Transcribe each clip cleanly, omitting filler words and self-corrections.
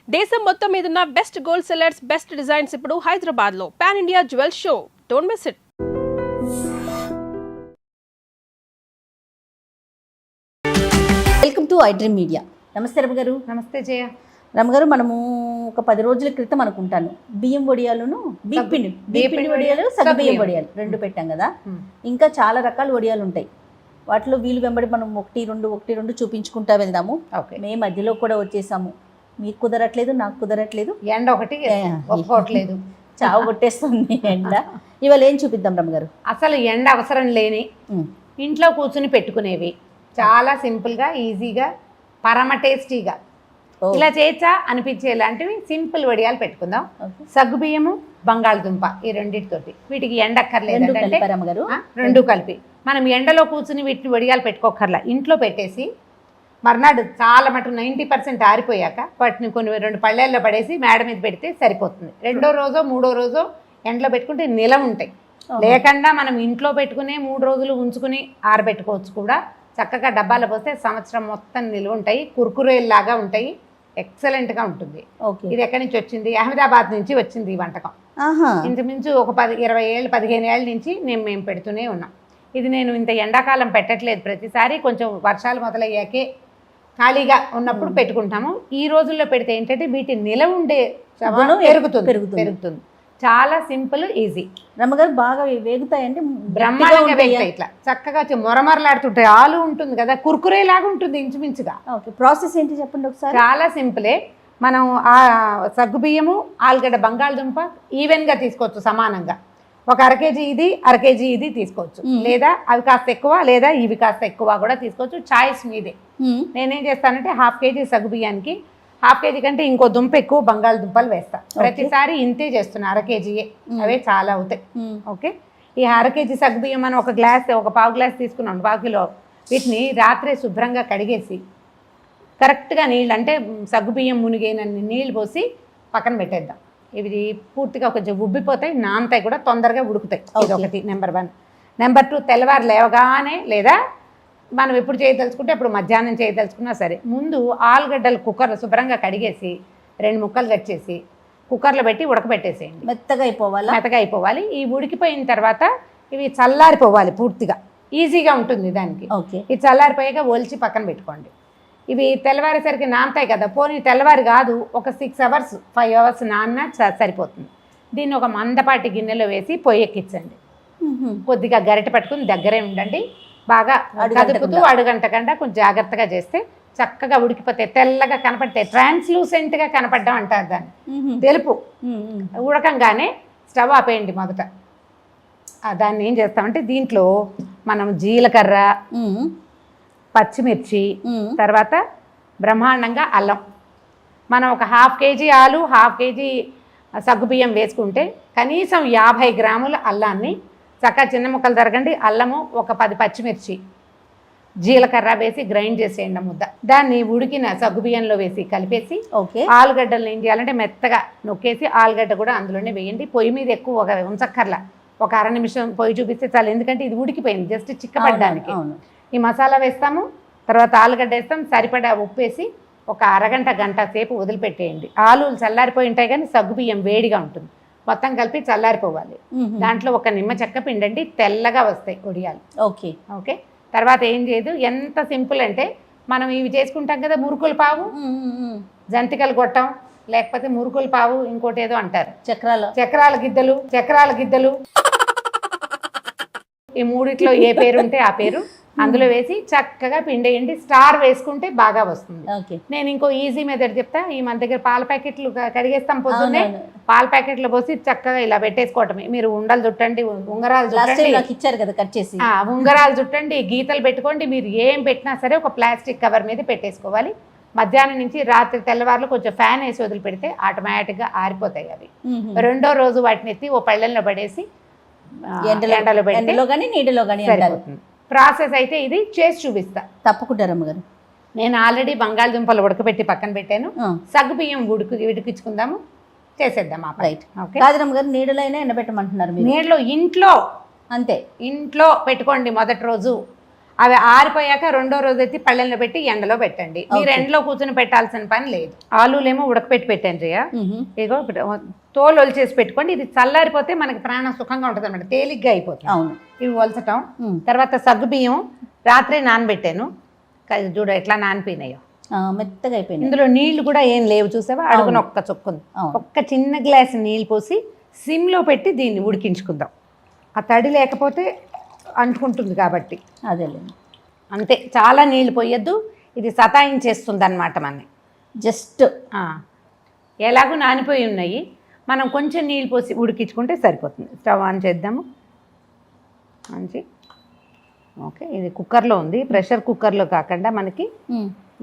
దేశం మొత్తం మీదున్న best gold sellers best designs ఇప్పుడు హైదరాబాద్ లో pan India jewel show. Don't miss it. Welcome to I dream media. నమస్తే రమ్మ గారు. నమస్తే జయ. రమ్మ గారు, మనము ఒక 10 రోజుల క్రితం అనుకుంటాను బియ్యం వడియాలును బియ్యపిండి వడియాలు సగ్గుబియ్యం వడియాలు రెండు పెట్టాం కదా. ఇంకా చాలా రకాల వడియాలు ఉంటాయి. వాటిలో వీలు వెంబడి మనం ఒకటి రెండు చూపించుకుంటా వెళ్దాము. మేము మధ్యలో కూడా వచ్చేసాము. మీకు కుదరట్లేదు, నాకు కుదరట్లేదు. ఎండ ఒకటి ఒప్పుకోవట్లేదు, చావు కొట్టేస్తుంది ఎండ. ఇవాళ ఏం చూపిద్దాం రమ్మ గారు? అసలు ఎండ అవసరం లేని ఇంట్లో కూర్చుని పెట్టుకునేవి, చాలా సింపుల్గా ఈజీగా పరమ టేస్టీగా ఇలా చేయొచ్చా అనిపించేలాంటివి సింపుల్ వడియాలు పెట్టుకుందాం. సగ్గుబియ్యము బంగాళదుంప ఈ రెండింటితోటి వీటికి ఎండ అక్కర్లేదు అంటే రెండు కలిపి మనం ఎండలో కూర్చుని వీటిని వడియాలు పెట్టుకోకర్లా. ఇంట్లో పెట్టేసి మర్నాడు చాలా మటు 90% ఆరిపోయాక వాటిని కొన్ని 2 పళ్ళేల్లో పడేసి మేడ మీద పెడితే సరిపోతుంది. 2వ రోజో 3వ రోజో ఎండలో పెట్టుకుంటే నిలవ ఉంటాయి. లేకుండా మనం ఇంట్లో పెట్టుకునే 3 రోజులు ఉంచుకుని ఆరబెట్టుకోవచ్చు కూడా. చక్కగా డబ్బాలో పోస్తే సంవత్సరం మొత్తం నిల్వ ఉంటాయి. కుర్కురేలాగా ఉంటాయి. ఎక్సలెంట్గా ఉంటుంది. ఇది ఎక్కడి నుంచి వచ్చింది? అహ్మదాబాద్ నుంచి వచ్చింది ఈ వంటకం. ఇంచుమించు ఒక 20 ఏళ్ళు 15 ఏళ్ళ నుంచి మేము పెడుతూనే ఉన్నాం. ఇది నేను ఇంత ఎండాకాలం పెట్టట్లేదు. ప్రతిసారి కొంచెం వర్షాలు మొదలయ్యాకే ఖాళీగా ఉన్నప్పుడు పెట్టుకుంటాము. ఈ రోజుల్లో పెడితే ఏంటంటే వీటి నిలవ ఉండే పెరుగుతుంది. చాలా సింపుల్, ఈజీ. రమ్మగారు బాగా వేగుతాయంటే బ్రహ్మాండంగా వేగుతాయి. ఇట్లా చక్కగా మొరమరలాడుతుంటాయి. ఆలు ఉంటుంది కదా, కుర్కురేలాగా ఉంటుంది ఇంచుమించుగా. ప్రాసెస్ ఏంటి చెప్పండి ఒకసారి. చాలా సింపులే. మనం ఆ సగ్గుబియ్యము, ఆలుగడ్డ, బంగాళదుంప ఈవెన్గా తీసుకోవచ్చు సమానంగా. ఒక 1/2 కేజీ ఇది 1/2 కేజీ ఇది తీసుకోవచ్చు. లేదా అవి కాస్త ఎక్కువ లేదా ఇవి కాస్త ఎక్కువ కూడా తీసుకోవచ్చు. చాయిస్ మీదే. నేనేం చేస్తానంటే 1/2 కేజీ సగ్గుబియ్యానికి 1/2 కేజీ కంటే ఇంకో దుంప ఎక్కువ బంగాళదుంపలు వేస్తా. ప్రతిసారి ఇంతే చేస్తున్నా. 1/2 కేజీయే, అవే చాలా అవుతాయి. ఓకే, ఈ 1/2 కేజీ సగ్గుబియ్యం మనం ఒక పావు గ్లాస్ తీసుకున్నాం, 1/4 కిలో. వీటిని రాత్రే శుభ్రంగా కడిగేసి కరెక్ట్గా నీళ్ళు అంటే సగ్గుబియ్యం మునిగేనన్ని నీళ్ళు పోసి పక్కన పెట్టేద్దాం. ఇవి పూర్తిగా కొంచెం ఉబ్బిపోతాయి, నానతాయి కూడా, తొందరగా ఉడుకుతాయి. ఇది ఒకటి నెంబర్ 1. నెంబర్ 2, తెల్లవారు లేవగానే లేదా మనం ఎప్పుడు చేయదలుచుకుంటే అప్పుడు మధ్యాహ్నం చేయదలుచుకున్నా సరే, ముందు ఆలుగడ్డలు కుక్కర్లో శుభ్రంగా కడిగేసి 2 ముక్కలు కట్ చేసి కుక్కర్లో పెట్టి ఉడకబెట్టేసేయండి. మెత్తగా అయిపోవాలి. ఈ ఉడికిపోయిన తర్వాత ఇవి చల్లారిపోవాలి పూర్తిగా. ఈజీగా ఉంటుంది దానికి. ఇది చల్లారిపోయాక ఒలిచి పక్కన పెట్టుకోండి. ఇవి తెల్లవారేసరికి నానతాయి కదా. పోనీ తెల్లవారు కాదు, ఒక 6 అవర్స్ 5 అవర్స్ నాన్న సరిపోతుంది. దీన్ని ఒక మందపాటి గిన్నెలో వేసి పొయ్యి ఎక్కించండి. కొద్దిగా గరిటె పట్టుకుని దగ్గరే ఉండండి. బాగా కదుపుతూ అడుగంటకుండా కొంచెం జాగ్రత్తగా చేస్తే చక్కగా ఉడికిపోతాయి. తెల్లగా కనపడతాయి. ట్రాన్స్లూసెంట్గా కనపడడం అంటారు దాన్ని, తెలుపు. ఉడకంగానే స్టవ్ ఆపేయండి మొదట. దాన్ని ఏం చేస్తామంటే దీంట్లో మనం జీలకర్ర, పచ్చిమిర్చి, తర్వాత బ్రహ్మాండంగా అల్లం. మనం ఒక 1/2 కేజీ ఆలు 1/2 కేజీ సగ్గుబియ్యం వేసుకుంటే కనీసం 50 గ్రాముల అల్లాన్ని చక్కగా చిన్న ముక్కలు తరగండి. అల్లము ఒక 10 పచ్చిమిర్చి, జీలకర్ర వేసి గ్రైండ్ చేసేయండి ముద్ద. దాన్ని ఉడికిన సగ్గుబియ్యంలో వేసి కలిపేసి ఆలుగడ్డలు ఏం చేయాలంటే మెత్తగా నొక్కేసి ఆలుగడ్డ కూడా అందులోనే వేయండి. పొయ్యి మీద ఎక్కువ ఉంచక్కర్లా, ఒక 1/2 నిమిషం పొయ్యి చూపిస్తే చాలు. ఎందుకంటే ఇది ఉడికిపోయింది, జస్ట్ చిక్కబడ్డానికి. ఈ మసాలా వేస్తాము, తర్వాత ఆలుగడ్డ వేస్తాం, సరిపడా ఉప్పు వేసి ఒక అరగంట గంట సేపు వదిలిపెట్టేయండి. ఆలులు చల్లారిపోయి ఉంటాయి కానీ సగ్గుబియ్యం వేడిగా ఉంటుంది. మొత్తం కలిపి చల్లారిపోవాలి. దాంట్లో ఒక నిమ్మ చెక్క పిండండి, తెల్లగా వస్తాయి వడియాలు. ఓకే, తర్వాత ఏం చేయదు, ఎంత సింపుల్ అంటే మనం ఇవి చేసుకుంటాం కదా, మురుకుల పావు, జంతికలు గొట్టం, లేకపోతే మురుకుల పావు, ఇంకోటి ఏదో అంటారు చక్రాల గిద్దలు. ఈ మూడిట్లో ఏ పేరు ఉంటే ఆ పేరు అందులో వేసి చక్కగా పిండేయండి. స్టార్ వేసుకుంటే బాగా వస్తుంది. నేను ఇంకో ఈజీ మెథడ్ చెప్తా. ఈ మన దగ్గర పాల ప్యాకెట్లు కడిగేస్తాం పొద్దున్నే, పాల ప్యాకెట్లో పోసి చక్కగా ఇలా పెట్టేసుకోవటమే. మీరు ఉండలు చుట్టండి, ఉంగరాలు చుట్టండి, ఉంగరాలు చుట్టండి, గీతలు పెట్టుకోండి. మీరు ఏం పెట్టినా సరే ఒక ప్లాస్టిక్ కవర్ మీద పెట్టేసుకోవాలి. మధ్యాహ్నం నుంచి రాత్రి తెల్లవారులు కొంచెం ఫ్యాన్ వేసి వదిలి పెడితే ఆటోమేటిక్గా ఆరిపోతాయి అవి. 2వ రోజు వాటిని ఎత్తి ఓ పళ్ళెంలో పడేసి ఎండలో పెట్టి నీటిలో కానీ సరిపోతుంది. ప్రాసెస్ అయితే ఇది చేసి చూపిస్తా తప్పకుండా రమ్మగారు. నేను ఆల్రెడీ బంగాళదుంపలు ఉడకబెట్టి పక్కన పెట్టాను. సగ్గుబియ్యం ఉడికించుకుందాము, చేసేద్దాం. రమ్మగారు నీడలో ఎండబెట్టమంటున్నారు. నీడలో ఇంట్లో అంతే, ఇంట్లో పెట్టుకోండి మొదటి రోజు. అవి ఆరిపోయాక రెండో రోజు ఎత్తి పళ్ళెంలో పెట్టి ఎండలో పెట్టండి. మీరు ఎండలో కూర్చొని పెట్టాల్సిన పని లేదు. ఆలూలేమో ఉడకపెట్టి పెట్టాను జయ. ఇగో తోలు ఒలిచేసి పెట్టుకోండి. ఇది చల్లారిపోతే మనకి ప్రాణం సుఖంగా ఉంటుంది అనమాట, తేలిగ్గా అయిపోతుంది. ఇవి ఒలచటం. తర్వాత సగ్గు బియ్యం రాత్రి నానబెట్టాను, చూడ ఎట్లా నానిపోయినాయో, మెత్తగా అయిపోయింది. ఇందులో నీళ్లు కూడా ఏం లేవు చూసావా, అడుగున ఒక్క చుక్కుంది. ఒక్క చిన్న గ్లాస్ నీళ్ళు పోసి సిమ్లో పెట్టి దీన్ని ఉడికించుకుందాం. ఆ తడి లేకపోతే అంటుకుంటుంది కాబట్టి. అదేలేండి, అంతే, చాలా నీళ్ళు పోయొద్దు, ఇది సతాయించేస్తుంది అనమాట మనని. జస్ట్ ఎలాగూ నానిపోయి ఉన్నాయి, మనం కొంచెం నీళ్ళు పోసి ఉడికించుకుంటే సరిపోతుంది. స్టవ్ ఆన్ చేద్దాము. మంచి ఓకే, ఇది కుక్కర్లో ఉంది, ప్రెషర్ కుక్కర్లో కాకుండా మనకి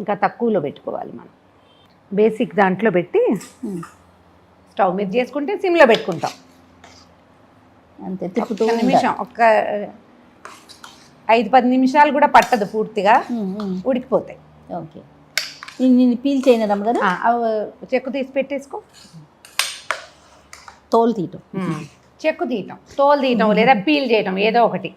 ఇంకా తక్కువలో పెట్టుకోవాలి. మనం బేసిక్ దాంట్లో పెట్టి స్టవ్ మీద చేసుకుంటే సిమ్లో పెట్టుకుంటాం. అంతే, తిప్పుతూ నిమిషం, ఒక్క 5-10 నిమిషాలు కూడా పట్టదు, పూర్తిగా ఉడికిపోతాయి. ఓకే, నేను పీల్ చేయను రమ్మగారు. చెక్కు తీసి పెట్టేసుకో. తోలు తీయటం, చెక్కు తీయటం, తోలు తీయటం లేదా పీల్ చేయటం ఏదో ఒకటి.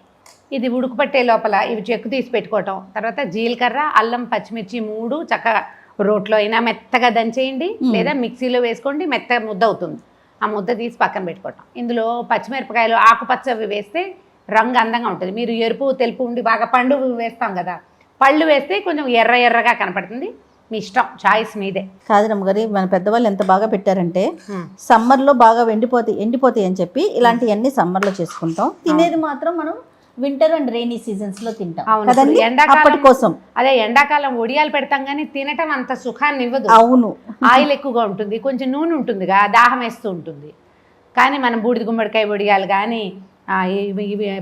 ఇది ఉడుకుపట్టే లోపల ఇవి చెక్కు తీసి పెట్టుకోవటం. తర్వాత జీలకర్ర, అల్లం, పచ్చిమిర్చి 3 చక్కగా రోట్లో అయినా మెత్తగా దంచేయండి, లేదా మిక్సీలో వేసుకోండి, మెత్తగా ముద్ద అవుతుంది. ఆ ముద్ద తీసి పక్కన పెట్టుకోవటం. ఇందులో పచ్చిమిరపకాయలు ఆకుపచ్చవి వేస్తే రంగు అందంగా ఉంటుంది. మీరు ఎరుపు తెలుపు ఉండి బాగా పండు వేస్తాం కదా, పళ్ళు వేస్తే కొంచెం ఎర్ర ఎర్రగా కనపడుతుంది. మీ ఇష్టం, చాయిస్ మీదే. కాదు రమ్మగారి, మన పెద్దవాళ్ళు ఎంత బాగా పెట్టారంటే సమ్మర్లో బాగా ఎండిపోతాయి అని చెప్పి ఇలాంటివన్నీ సమ్మర్లో చేసుకుంటాం. తినేది మాత్రం మనం వింటర్ అండ్ రైనీ సీజన్స్ లో తింటాం. ఎండాకాలం కోసం, అదే ఎండాకాలం ఒడియాలు పెడతాం కానీ తినటం అంత సుఖాన్ని ఇవ్వదు. అవును, ఆయిల్ ఎక్కువగా ఉంటుంది, కొంచెం నూనె ఉంటుందిగా, దాహం వేస్తూ ఉంటుంది. కానీ మనం బూడిద గుమ్మడికాయ వడియాలు కానీ,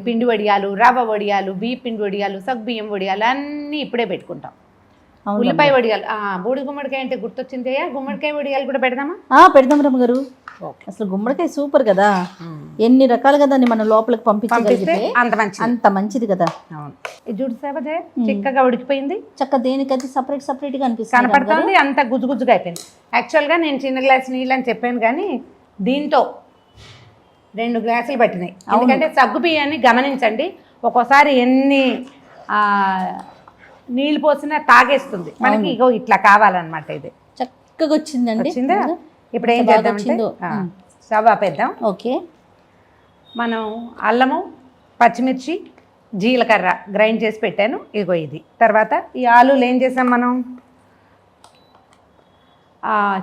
పిండి వడియాలు, రవ్వ వడియాలు, బియ్య పిండి వడియాలు, సగ్గుబియ్యం వడియాలు అన్నీ ఇప్పుడే పెట్టుకుంటాం. ఉల్లిపాయ వడియాలు, బూడిద గుమ్మడికాయ అంటే గుర్తొచ్చింది. గుమ్మడికాయ వడియాలు కూడా పెడదామా? పెడదాం రమ్మగారు. అసలు గుమ్మడికాయ సూపర్ కదా, ఎన్ని రకాలుగా దాన్ని మనం లోపలికి పంపించగలిగితే అంత మంచిది కదా. ఇది చూడు చిక్కగా ఉడికిపోయింది. చక్క దేనికైతే సపరేట్ గా కనపడుతుంది, అంత గుజ్జుగా అయిపోయింది. యాక్చువల్గా నేను చిన్న గ్లాస్ నీళ్ళు అని చెప్పాను కానీ దీంతో 2 గ్లాసులు పట్టినాయి. ఎందుకంటే సగ్గు బియ్యాన్ని గమనించండి, ఒక్కోసారి ఎన్ని నీళ్ళు పోసినా తాగేస్తుంది మనకి. ఇగో ఇట్లా కావాలన్నమాట. ఇది చక్కగా వచ్చిందండి. ఇప్పుడు ఏం చేద్దామంటే స్టవ్ ఆపేద్దాం. ఓకే, మనం అల్లము, పచ్చిమిర్చి, జీలకర్ర గ్రైండ్ చేసి పెట్టాను. ఇగో ఇది. తర్వాత ఈ ఆలూలు ఏం చేసాం మనం,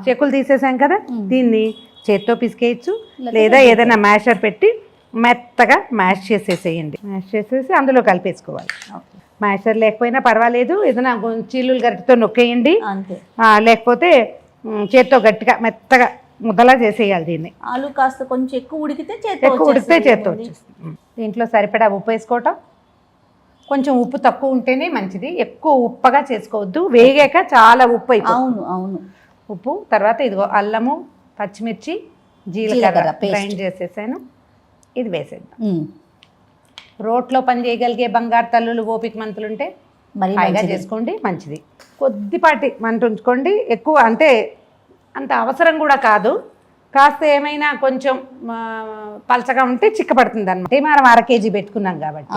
చెక్కులు తీసేసాం కదా, దీన్ని చేత్తో పిసికేయచ్చు, లేదా ఏదైనా మ్యాషర్ పెట్టి మెత్తగా మ్యాష్ చేసేసేయండి. మ్యాష్ చేసేసి అందులో కలిపేసుకోవాలి. మ్యాషర్ లేకపోయినా పర్వాలేదు, ఏదైనా చీలులు గట్టితో నొక్కేయండి, లేకపోతే చేత్తో గట్టిగా మెత్తగా ముద్దలా చేసేయాలి దీన్ని. ఆలు కాస్త కొంచెం ఎక్కువ ఉడికితే చేత్తో వచ్చేస్తుంది. దీంట్లో సరిపడా ఉప్పు వేసుకోవటం. కొంచెం ఉప్పు తక్కువ ఉంటేనే మంచిది, ఎక్కువ ఉప్పగా చేసుకోవద్దు, వేగాక చాలా ఉప్పు అయిపోతుంది. అవును, ఉప్పు. తర్వాత ఇదిగో అల్లము, పచ్చిమిర్చి, జీలకర్ర గ్రైండ్ చేసేసాను, ఇది వేసేద్దాం. రోట్లో పని చేయగలిగే బంగారు తల్లులు, ఓపిక మంతులుంటే హాయిగా చేసుకోండి, మంచిది. కొద్దిపాటి మంట ఉంచుకోండి, ఎక్కువ అంటే అంత అవసరం కూడా కాదు. కాస్త ఏమైనా కొంచెం పలచగా ఉంటే చిక్కపడుతుంది అన్నమాట. మనం 1/2 కేజీ పెట్టుకున్నాం కాబట్టి.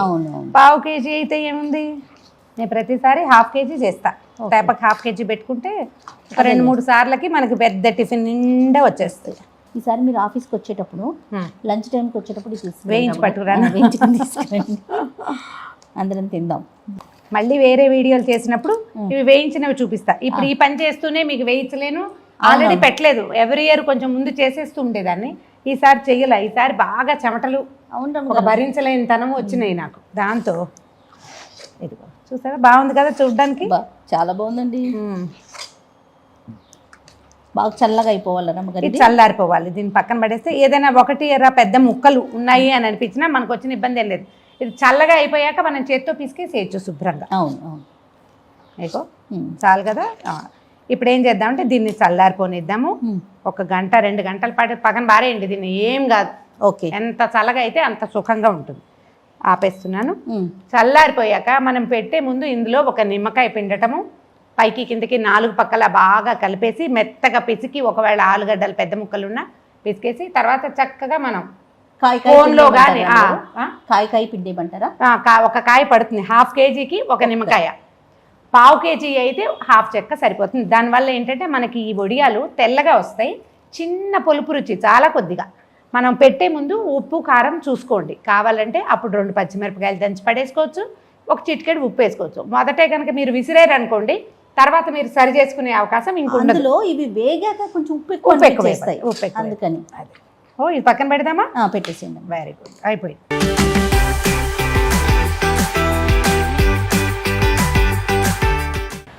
1/2 కేజీ అయితే ఏముంది, నేను ప్రతిసారి 1/2 కేజీ చేస్తా. తేపకి 1/2 కేజీ పెట్టుకుంటే 2-3 సార్లకి మనకి పెద్ద టిఫిన్ నిండా వచ్చేస్తుంది. ఈసారి మీరు ఆఫీస్కి వచ్చేటప్పుడు, లంచ్ టైంకి వచ్చేటప్పుడు వేయించి పట్టుకురా, అందరం తిందాం. మళ్ళీ వేరే వీడియోలు చేసినప్పుడు ఇవి వేయించినవి చూపిస్తా. ఇప్పుడు ఈ పని చేస్తూనే మీకు వేయించలేను, ఆల్రెడీ పెట్టలేదు. ఎవ్రీ ఇయర్ కొంచెం ముందు చేసేస్తూ ఉండేదాన్ని, ఈసారి చెయ్యలే. ఈసారి బాగా చెమటలు, ఒక భరించలేని తనం వచ్చినాయి నాకు. దాంతో ఇదిగో చూసారా, బాగుంది కదా చూడడానికి, చాలా బాగుందండి. బాగా చల్లగా అయిపోవాలి రమ్మగారు, ఇది చల్లారిపోవాలి. దీన్ని పక్కన పడేస్తే ఏదైనా 1-2 పెద్ద ముక్కలు ఉన్నాయి అని అనిపించినా మనకు వచ్చిన ఇబ్బంది ఏం లేదు. ఇది చల్లగా అయిపోయాక మనం చేత్తో పిసికేసేయచ్చు శుభ్రంగా. అవును, అయిపో చాలు కదా. ఇప్పుడు ఏం చేద్దామంటే దీన్ని చల్లారిపోనిద్దాము. 1 గంట 2 గంటల పాటు పక్కన బారేయండి, దీన్ని ఏం కాదు. ఓకే, ఎంత చల్లగా అయితే అంత సుఖంగా ఉంటుంది. ఆపేస్తున్నాను. చల్లారిపోయాక మనం పెట్టే ముందు ఇందులో 1 నిమ్మకాయ పిండటము, పైకి కిందకి 4 పక్కల బాగా కలిపేసి మెత్తగా పిసికి, ఒకవేళ ఆలుగడ్డలు పెద్ద ముక్కలున్నా పిసికేసి, తర్వాత చక్కగా మనం కాయ ఫోన్లో కానీ కాయ పిండి ఏమంటారా? ఒక కాయ పడుతుంది, 1/2 కేజీకి ఒక నిమ్మకాయ. 1/2 కేజీ అయితే 1/2 చెక్క సరిపోతుంది. దానివల్ల ఏంటంటే మనకి ఈ వడియాలు తెల్లగా వస్తాయి, చిన్న పులుపు రుచి చాలా కొద్దిగా. మనం పెట్టే ముందు ఉప్పు కారం చూసుకోండి, కావాలంటే అప్పుడు 2 పచ్చిమిరపకాయలు దంచి పడేసుకోవచ్చు, ఒక చిటికెడు ఉప్పు వేసుకోవచ్చు. మొదటే కనుక మీరు విసిరేరు అనుకోండి, తర్వాత మీరు సరి చేసుకునే అవకాశం ఇంకొండదు. అందులో ఇవి వేగాక కొంచెం ఉప్పు ఎక్కువ వేస్తాయి, అందుకని. ఓ ఇది పక్కన పెడదామా? పెట్టేసేయండి. వెరీ గుడ్, అయిపోయింది.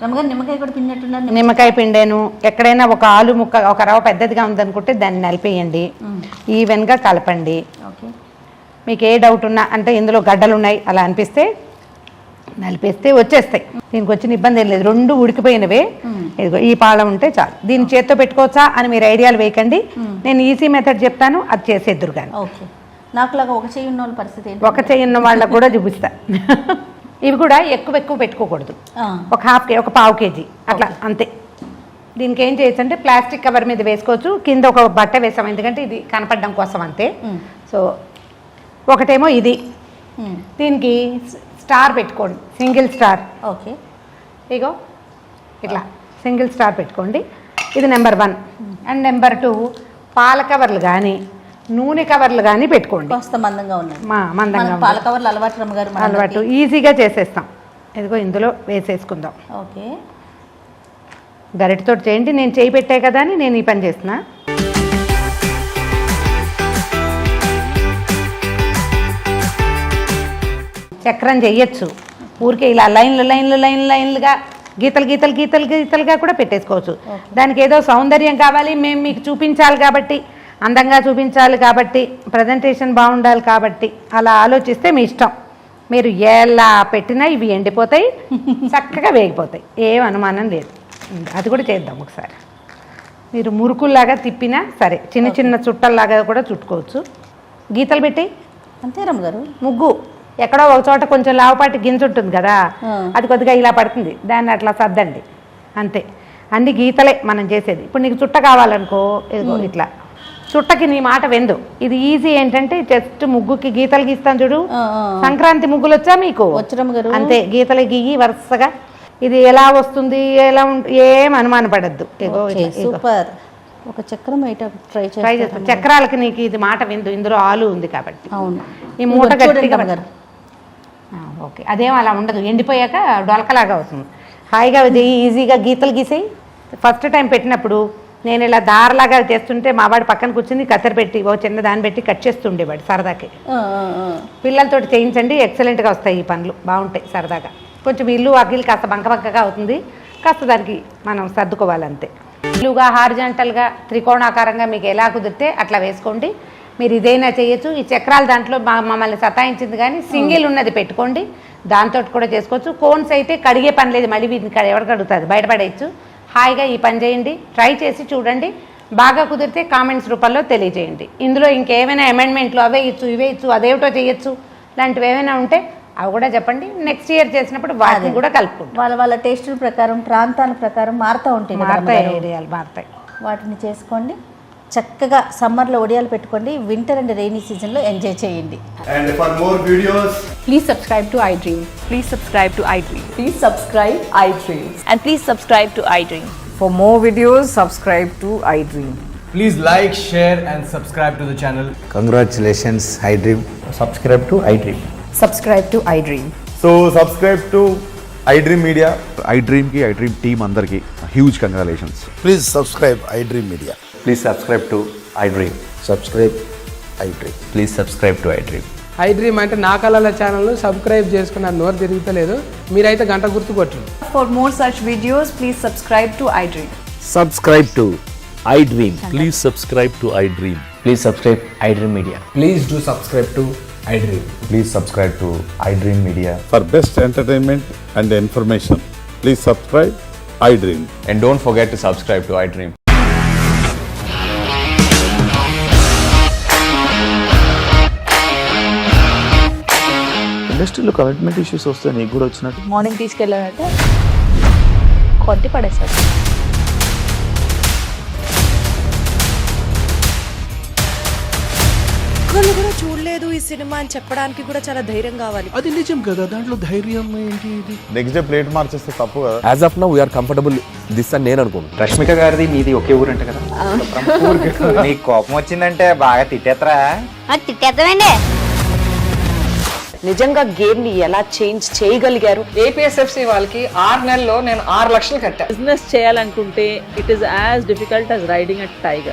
రమ్మగారు నిమ్మకాయ కూడా పిండినట్టున్నారు. నిమ్మకాయ పిండాను. ఎక్కడైనా ఒక ఆలు ముక్క, ఒక రవ్వ పెద్దదిగా ఉందనుకుంటే దాన్ని నలిపేయండి, ఈవెన్గా కలపండి. ఓకే. మీకు ఏ డౌట్ ఉన్నా, అంటే ఇందులో గడ్డలు ఉన్నాయి అలా అనిపిస్తే నలిపేస్తే వచ్చేస్తాయి. దీనికి వచ్చిన ఇబ్బంది ఏం లేదు, 2 ఉడికిపోయినవే. ఇదిగో ఈ పాల ఉంటే చాలు. దీన్ని చేత్తో పెట్టుకోవచ్చా అని మీరు ఐడియాలు వేయకండి, నేను ఈజీ మెథడ్ చెప్తాను, అది చేసేద్దురు కానీ. ఓకే. నాకులాగా ఒక చెయ్యి ఉన్న వాళ్ళ పరిస్థితి ఏంటి? ఒక చెయ్యి ఉన్న వాళ్ళకు కూడా చూపిస్తా. ఇవి కూడా ఎక్కువ పెట్టుకోకూడదు, ఒక 1/2 కేజీ అట్లా అంతే. దీనికి ఏం చేయొచ్చు అంటే ప్లాస్టిక్ కవర్ మీద వేసుకోవచ్చు, కింద ఒక బట్ట వేసాం, ఎందుకంటే ఇది కనపడడం కోసం అంతే. సో ఒకటేమో ఇది, దీనికి స్టార్ పెట్టుకోండి, సింగిల్ స్టార్. ఓకే. ఇగో ఇట్లా సింగిల్ స్టార్ పెట్టుకోండి. ఇది నెంబర్ 1. అండ్ నెంబర్ 2, పాల కవర్లు కానీ నూనె కవర్లు కానీ పెట్టుకోండి. కాస్త మందంగా ఉన్నాయి, మందంగా పాల కవర్లు అలవాటు రమ్మగారు, అలవాటు ఈజీగా చేసేస్తాం. ఇదిగో ఇందులో వేసేసుకుందాం. ఓకే. గరిటెతో చేయండి, నేను చేయి పెట్టే కదా అని నేను ఈ పని చేస్తున్నా. చక్రం చెయ్యొచ్చు, ఊరికే ఇలా లైన్లుగా గీతలుగా కూడా పెట్టేసుకోవచ్చు. దానికి ఏదో సౌందర్యం కావాలి, మేము మీకు చూపించాలి కాబట్టి, అందంగా చూపించాలి కాబట్టి, ప్రజెంటేషన్ బాగుండాలి కాబట్టి అలా ఆలోచిస్తే మీ ఇష్టం. మీరు ఎలా పెట్టినా ఇవి ఎండిపోతాయి, చక్కగా వేగిపోతాయి, ఏం అనుమానం లేదు. అది కూడా చేద్దాం ఒకసారి. మీరు మురుకుల్లాగా తిప్పినా సరే, చిన్న చుట్టల్లాగా కూడా చుట్టుకోవచ్చు. గీతలు పెట్టి అంతే రమ్మగారు. ముగ్గు ఎక్కడో ఒక చోట కొంచెం లావుపాటి గింజ ఉంటుంది కదా, అది కొద్దిగా ఇలా పడుతుంది, దాన్ని అట్లా సర్దండి అంతే. అన్ని గీతలే మనం చేసేది. ఇప్పుడు నీకు చుట్ట కావాలనుకో, ఇదిగో ఇట్లా చుట్టకి నీ మాట వెందు. ఇది ఈజీ ఏంటంటే జస్ట్ ముగ్గుకి గీతలు గీస్తాను చూడు, సంక్రాంతి ముగ్గులు వచ్చా మీకు? అంతే, గీతలు గీయి వరుసగా. ఇది ఎలా వస్తుంది, ఎలా ఏం అనుమాన పడద్దు. సూపర్. ఒక చక్రం ట్రై చేస్తాను. చక్రాలకి నీకు ఇది మాట విందు, ఇందులో ఆలు ఉంది కాబట్టి. అవును. ఈ మూట గట్టిగా. ఓకే, అదేం అలా ఉండదు, ఎండిపోయాక డొలకలాగా అవుతుంది. హాయిగా ఈజీగా గీతలు గీసేయి. ఫస్ట్ టైం పెట్టినప్పుడు నేను ఇలా దారలాగా చేస్తుంటే మా వాడు పక్కన కూర్చుని కత్తెర పెట్టి ఓ చిన్న దాన్ని పెట్టి కట్ చేస్తుండేవాడు సరదాకి. పిల్లలతో చేయించండి, ఎక్సలెంట్గా వస్తాయి ఈ పనులు, బాగుంటాయి సరదాగా. కొంచెం ఇల్లు అగ్గిలు కాస్త బంకగా అవుతుంది, కాస్త దానికి మనం సర్దుకోవాలంతే. ఇల్లుగా హారిజాంటల్గా త్రికోణాకారంగా మీకు ఎలా కుదిరితే అట్లా వేసుకోండి. మీరు ఇదైనా చేయొచ్చు. ఈ చక్రాలు దాంట్లో మమ్మల్ని సతాయించింది కానీ సింగిల్ ఉన్నది పెట్టుకోండి, దాంతో కూడా చేసుకోవచ్చు. కోన్స్ అయితే కడిగే పని లేదు, మళ్ళీ వీటిని ఎవరు కడుగుతుంది, బయటపడేయచ్చు. హాయిగా ఈ పని చేయండి, ట్రై చేసి చూడండి. బాగా కుదిరితే కామెంట్స్ రూపంలో తెలియజేయండి. ఇందులో ఇంకేమైనా అమెండ్మెంట్లు అవే ఇచ్చు ఇవే ఇచ్చు అదేమిటో చేయొచ్చు లాంటివి ఏమైనా ఉంటే అవి కూడా చెప్పండి. నెక్స్ట్ ఇయర్ చేసినప్పుడు వాటిని కూడా కలుపుకుంటాం. వాళ్ళ టేస్టుల ప్రకారం, ప్రాంతాల ప్రకారం మారుతూ ఉంటాయి, ఏరియాలు మారుతాయి. వాటిని చేసుకోండి. చక్కగా సమ్మర్లో ఒడియాలు పెట్టుకోండి, వింటర్ అండ్ రెయినీ సీజన్లో ఎంజాయ్ చేయండి. And for more videos, Please subscribe to iDream. Please subscribe to iDream. Please subscribe iDream. And please subscribe to iDream. For more videos, subscribe to iDream. please like, share and subscribe to the channel. Congratulations, iDream. Subscribe to iDream. Subscribe to iDream. So subscribe to iDream Media. iDream ki iDream team andarki huge congratulations. Please subscribe iDream Media. Please subscribe to iDream. Subscribe iDream. Please subscribe to iDream. iDream అంటే నా కళల channel subscribe చేసుకున్న నోరు తిరుగుతలేదు, మీరైతే గంట గుర్తు కొట్టండి. For more such videos, please subscribe to iDream. Subscribe to iDream. Please subscribe to iDream. Please subscribe iDream Media. Please do subscribe to iDream. Please subscribe to iDream Media. For best entertainment and information, please subscribe iDream. And don't forget to subscribe to iDream. ఇండస్ట్రీలో commitment issues వస్తే నీకు కూడా వచ్చినట్టు morning తీసుకెళ్ళాలంటే కొట్టి పడేస్తాడు. ఒక్కళ్ళు కూడా చూడలేదు ఈ సినిమా అని చెప్పడానికి కూడా చాలా ధైర్యం కావాలి. అది నిజం కదా, దాంట్లో ధైర్యం ఏంటి? ఇది నెక్స్ట్ డే ప్లేట్ మార్చేస్తే తప్పు కదా. As of now we are comfortable this అని నేను అనుకుంటున్నాను. రష్మిక గారిది మీది ఒకే ఊరంట కదా. నీకు కోపం వచ్చిందంటే బాగా తిట్టేత్తరా? తిట్టేద్దామండి. నిజంగా గేమ్ ని ఎలా చేంజ్ చేయగలిగారు? ఏపీఎస్ఎఫ్సి వాళ్ళకి 6 నెలల్లో నేను 6 లక్షలు కట్టా. బిజినెస్ చేయాలనుకుంటే it is as difficult as riding a tiger.